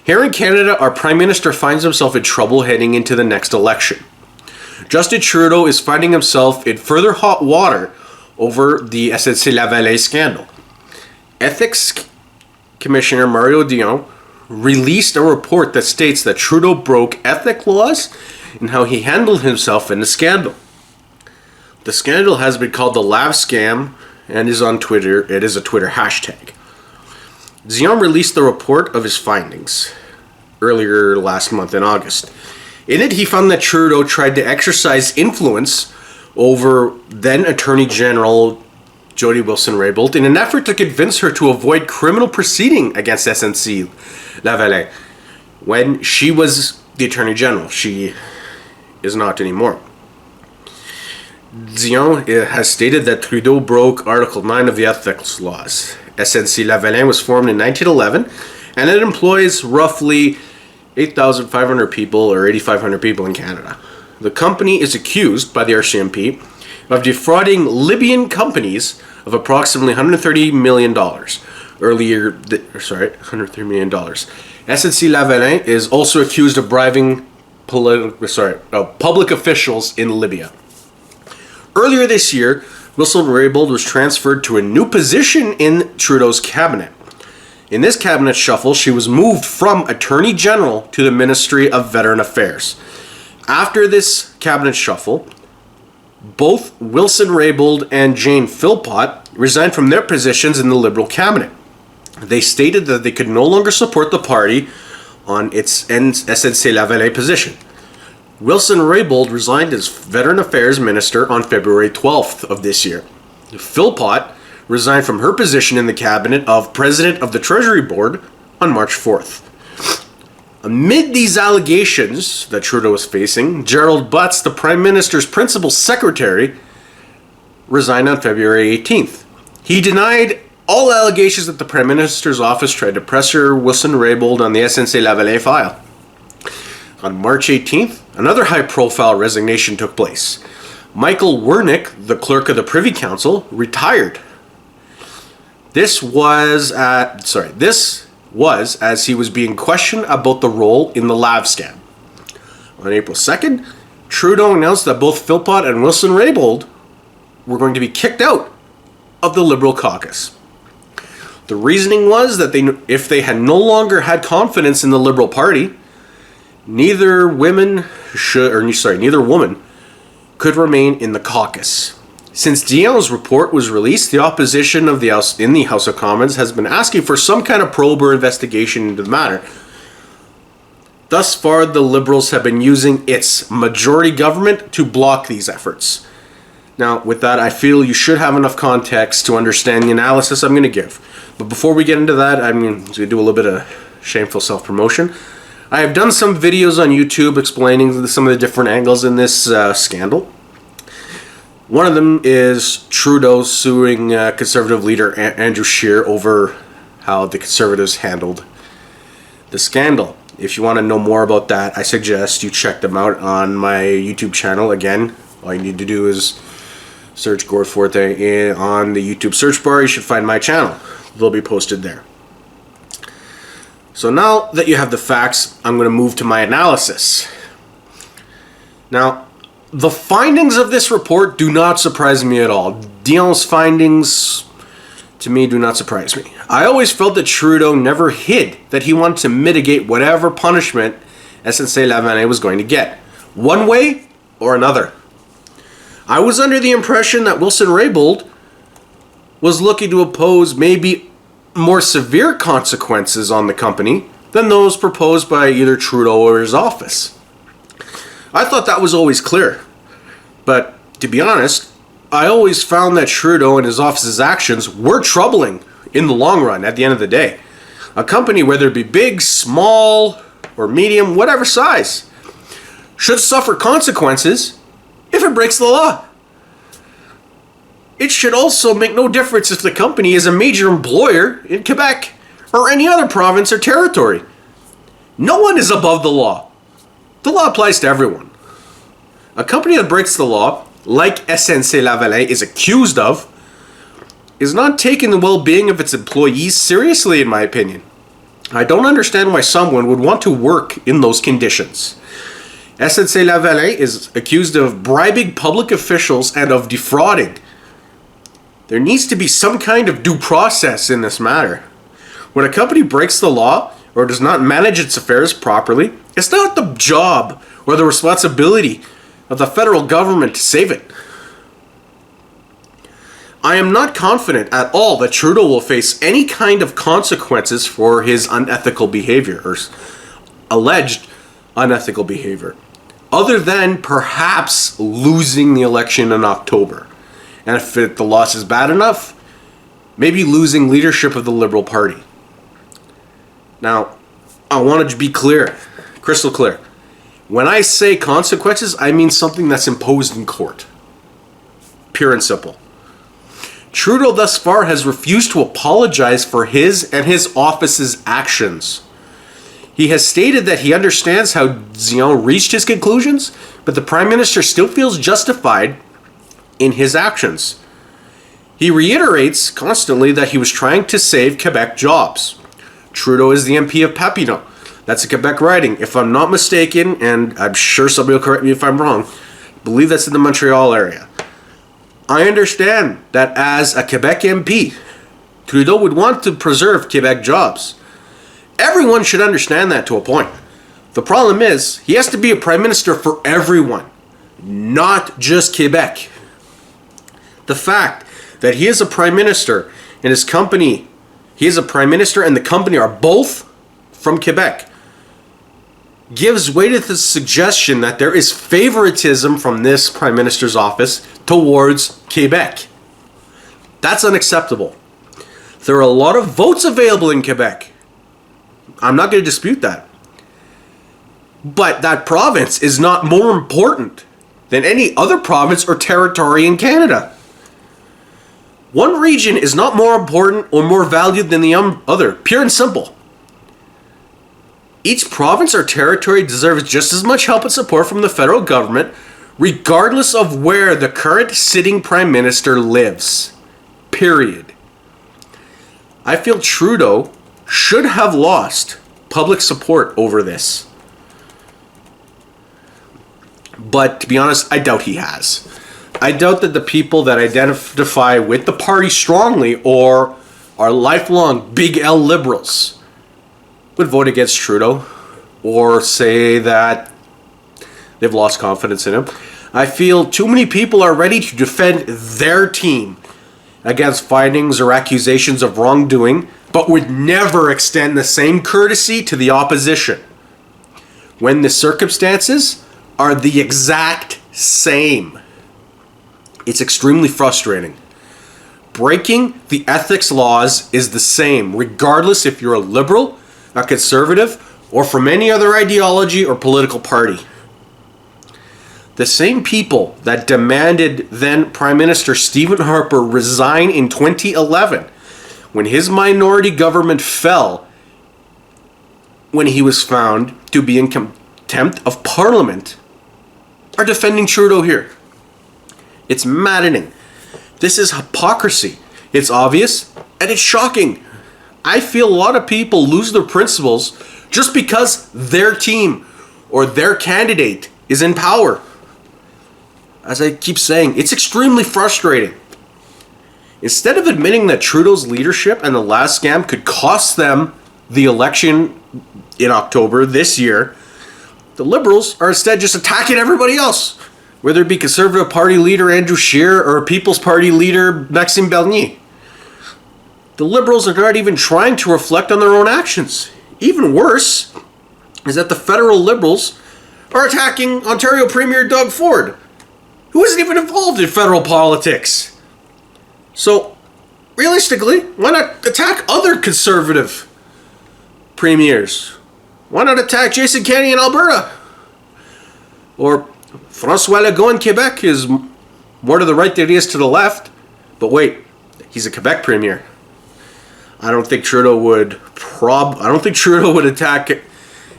Here in Canada, our Prime Minister finds himself in trouble heading into the next election. Justin Trudeau is finding himself in further hot water over the SNC Lavalin Scandal. Ethics Commissioner Mario Dion released a report that states that Trudeau broke ethic laws and how he handled himself in the scandal. The scandal has been called the Lav Scam and is on Twitter. It is a Twitter hashtag. Dion released the report of his findings earlier last month in August. In it, he found that Trudeau tried to exercise influence over then Attorney General Jody Wilson-Raybould in an effort to convince her to avoid criminal proceeding against SNC Lavalin when she was the Attorney General. She is not anymore. Dion has stated that Trudeau broke Article 9 of the ethics laws. SNC Lavalin was formed in 1911 and it employs roughly 8,500 people or 8,500 people in Canada. The company is accused by the RCMP of defrauding Libyan companies of approximately $130 million. $130 million. SNC Lavalin is also accused of bribing public officials in Libya. Earlier this year, Wilson-Raybould was transferred to a new position in Trudeau's cabinet. In this cabinet shuffle, she was moved from Attorney General to the Ministry of Veteran Affairs. After this cabinet shuffle, both Wilson-Raybould and Jane Philpott resigned from their positions in the Liberal cabinet. They stated that they could no longer support the party on its SNC Lavalin position. Wilson-Raybould resigned as Veteran Affairs Minister on February 12th of this year. Philpott resigned from her position in the cabinet of President of the Treasury Board on March 4th. Amid these allegations that Trudeau is facing, Gerald Butts, the Prime Minister's principal secretary, resigned on February 18th. He denied all allegations that the Prime Minister's office tried to pressure Wilson-Raybould on the SNC Lavalin file. On March 18th, another high-profile resignation took place. Michael Wernick, the clerk of the Privy Council, retired. This was as he was being questioned about the role in the Lav scam. On April 2nd, Trudeau announced that both Philpott and Wilson-Raybould were going to be kicked out of the Liberal caucus. The reasoning was that if they had no longer had confidence in the Liberal Party, neither woman could remain in the caucus. Since Dion's report was released, the opposition in the House of Commons has been asking for some kind of probe or investigation into the matter. Thus far, the Liberals have been using its majority government to block these efforts. Now, with that, I feel you should have enough context to understand the analysis I'm going to give. But before we get into that, I'm going to do a little bit of shameful self-promotion. I have done some videos on YouTube explaining some of the different angles in this scandal. One of them is Trudeau suing Conservative leader Andrew Scheer over how the Conservatives handled the scandal. If you want to know more about that, I suggest you check them out on my YouTube channel. Again, all you need to do is search Gord Forte on the YouTube search bar. You should find my channel. They'll be posted there. So now that you have the facts, I'm going to move to my analysis. Now, the findings of this report do not surprise me at all. Dion's findings, to me, do not surprise me. I always felt that Trudeau never hid that he wanted to mitigate whatever punishment SNC Lavalin was going to get, one way or another. I was under the impression that Wilson-Raybould was looking to oppose maybe more severe consequences on the company than those proposed by either Trudeau or his office. I thought that was always clear. But to be honest, I always found that Trudeau and his office's actions were troubling in the long run at the end of the day. A company, whether it be big, small, or medium, whatever size, should suffer consequences if it breaks the law. It should also make no difference if the company is a major employer in Quebec or any other province or territory. No one is above the law. The law applies to everyone. A company that breaks the law, like SNC Lavalin is accused of, is not taking the well-being of its employees seriously, in my opinion. I don't understand why someone would want to work in those conditions. SNC Lavalin is accused of bribing public officials and of defrauding. There needs to be some kind of due process in this matter. When a company breaks the law or does not manage its affairs properly, it's not the job or the responsibility of the federal government to save it. I am not confident at all that Trudeau will face any kind of consequences for his unethical behavior or alleged unethical behavior, other than perhaps losing the election in October. And if the loss is bad enough, maybe losing leadership of the Liberal Party. Now, I want to be clear, crystal clear. When I say consequences, I mean something that's imposed in court. Pure and simple. Trudeau thus far has refused to apologize for his and his office's actions. He has stated that he understands how Dion reached his conclusions, but the Prime Minister still feels justified in his actions. He reiterates constantly that he was trying to save Quebec jobs. Trudeau is the MP of Papineau. That's a Quebec riding. If I'm not mistaken, and I'm sure somebody will correct me if I'm wrong, I believe that's in the Montreal area. I understand that as a Quebec MP, Trudeau would want to preserve Quebec jobs. Everyone should understand that to a point. The problem is, he has to be a Prime Minister for everyone, not just Quebec. The fact that he is a Prime Minister and his company, he is a Prime Minister and the company are both from Quebec, gives way to the suggestion that there is favoritism from this Prime Minister's office towards Quebec. That's unacceptable. There are a lot of votes available in Quebec. I'm not going to dispute that. But that province is not more important than any other province or territory in Canada. One region is not more important or more valued than the other. Pure and simple. Each province or territory deserves just as much help and support from the federal government, regardless of where the current sitting Prime Minister lives. Period. I feel Trudeau should have lost public support over this. But to be honest, I doubt he has. I doubt that the people that identify with the party strongly or are lifelong Big L liberals would vote against Trudeau or say that they've lost confidence in him. I feel too many people are ready to defend their team against findings or accusations of wrongdoing, but would never extend the same courtesy to the opposition when the circumstances are the exact same. It's extremely frustrating. Breaking the ethics laws is the same, regardless if you're a liberal, a conservative, or from any other ideology or political party. The same people that demanded then Prime Minister Stephen Harper resign in 2011 when his minority government fell when he was found to be in contempt of Parliament are defending Trudeau here. It's maddening. This is hypocrisy. It's obvious and it's shocking. I feel a lot of people lose their principles just because their team or their candidate is in power. As I keep saying, it's extremely frustrating. Instead of admitting that Trudeau's leadership and the last scam could cost them the election in October this year, the Liberals are instead just attacking everybody else, whether it be Conservative Party leader Andrew Scheer or People's Party leader Maxime Bernier. The Liberals are not even trying to reflect on their own actions. Even worse is that the federal Liberals are attacking Ontario Premier Doug Ford, who isn't even involved in federal politics. So, realistically, why not attack other conservative premiers? Why not attack Jason Kenney in Alberta? Or François Legault in Quebec is more to the right than he is to the left. But wait, he's a Quebec premier. I don't think Trudeau would attack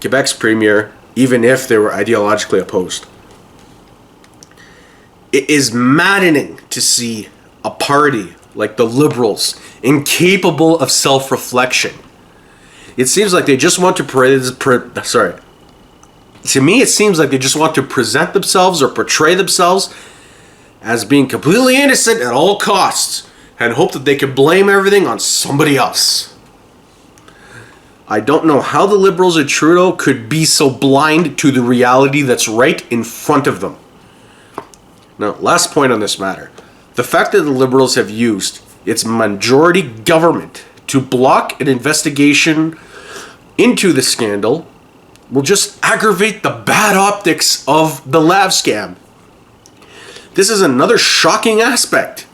Quebec's premier even if they were ideologically opposed. It is maddening to see a party like the Liberals incapable of self-reflection. It seems like they just want to To me, it seems like they just want to present themselves or portray themselves as being completely innocent at all costs and hope that they can blame everything on somebody else. I don't know how the Liberals at Trudeau could be so blind to the reality that's right in front of them. Now, last point on this matter. The fact that the Liberals have used its majority government to block an investigation into the scandal will just aggravate the bad optics of the Lav scam. This is another shocking aspect.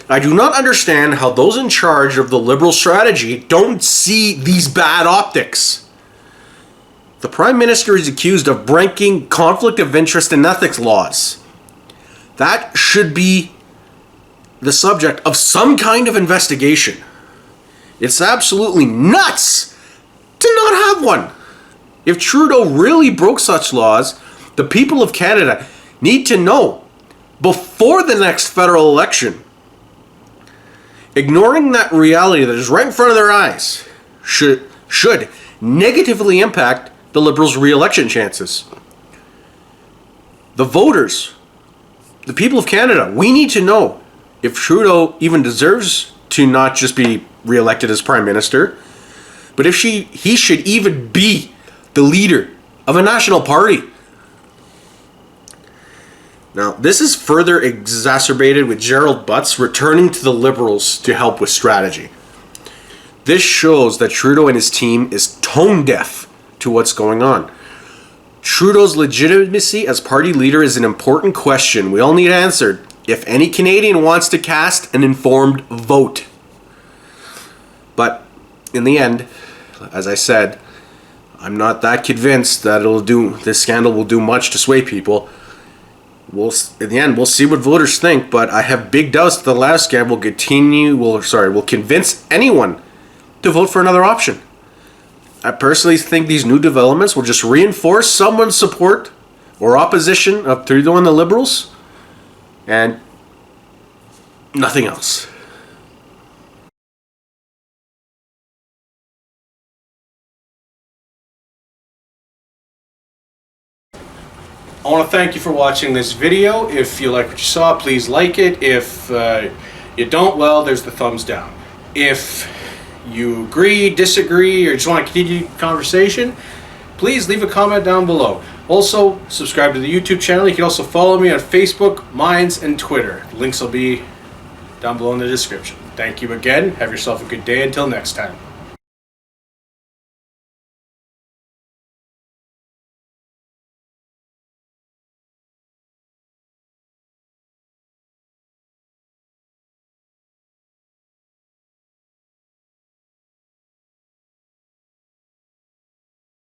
I do not understand how those in charge of the Liberal strategy don't see these bad optics. The Prime Minister is accused of breaking conflict of interest and ethics laws. That should be the subject of some kind of investigation. It's absolutely nuts to not have one. If Trudeau really broke such laws, the people of Canada need to know before the next federal election. Ignoring that reality that is right in front of their eyes should negatively impact the Liberals' re-election chances. The voters, the people of Canada, we need to know if Trudeau even deserves to not just be re-elected as Prime Minister, but if he should even be the leader of a national party. Now, this is further exacerbated with Gerald Butts returning to the Liberals to help with strategy. This shows that Trudeau and his team is tone deaf to what's going on. Trudeau's legitimacy as party leader is an important question we all need answered if any Canadian wants to cast an informed vote. But in the end, as I said, I'm not that convinced that this scandal will do much to sway people. In the end, we'll see what voters think, but I have big doubts that the Lav scam will convince anyone to vote for another option. I personally think these new developments will just reinforce someone's support or opposition of Trudeau and the Liberals, and nothing else. I want to thank you for watching this video. If you like what you saw, please like it. If you don't, well, there's the thumbs down. If you agree, disagree, or just want to continue the conversation, please leave a comment down below. Also, subscribe to the YouTube channel. You can also follow me on Facebook, Minds, and Twitter. The links will be down below in the description. Thank you again. Have yourself a good day. Until next time.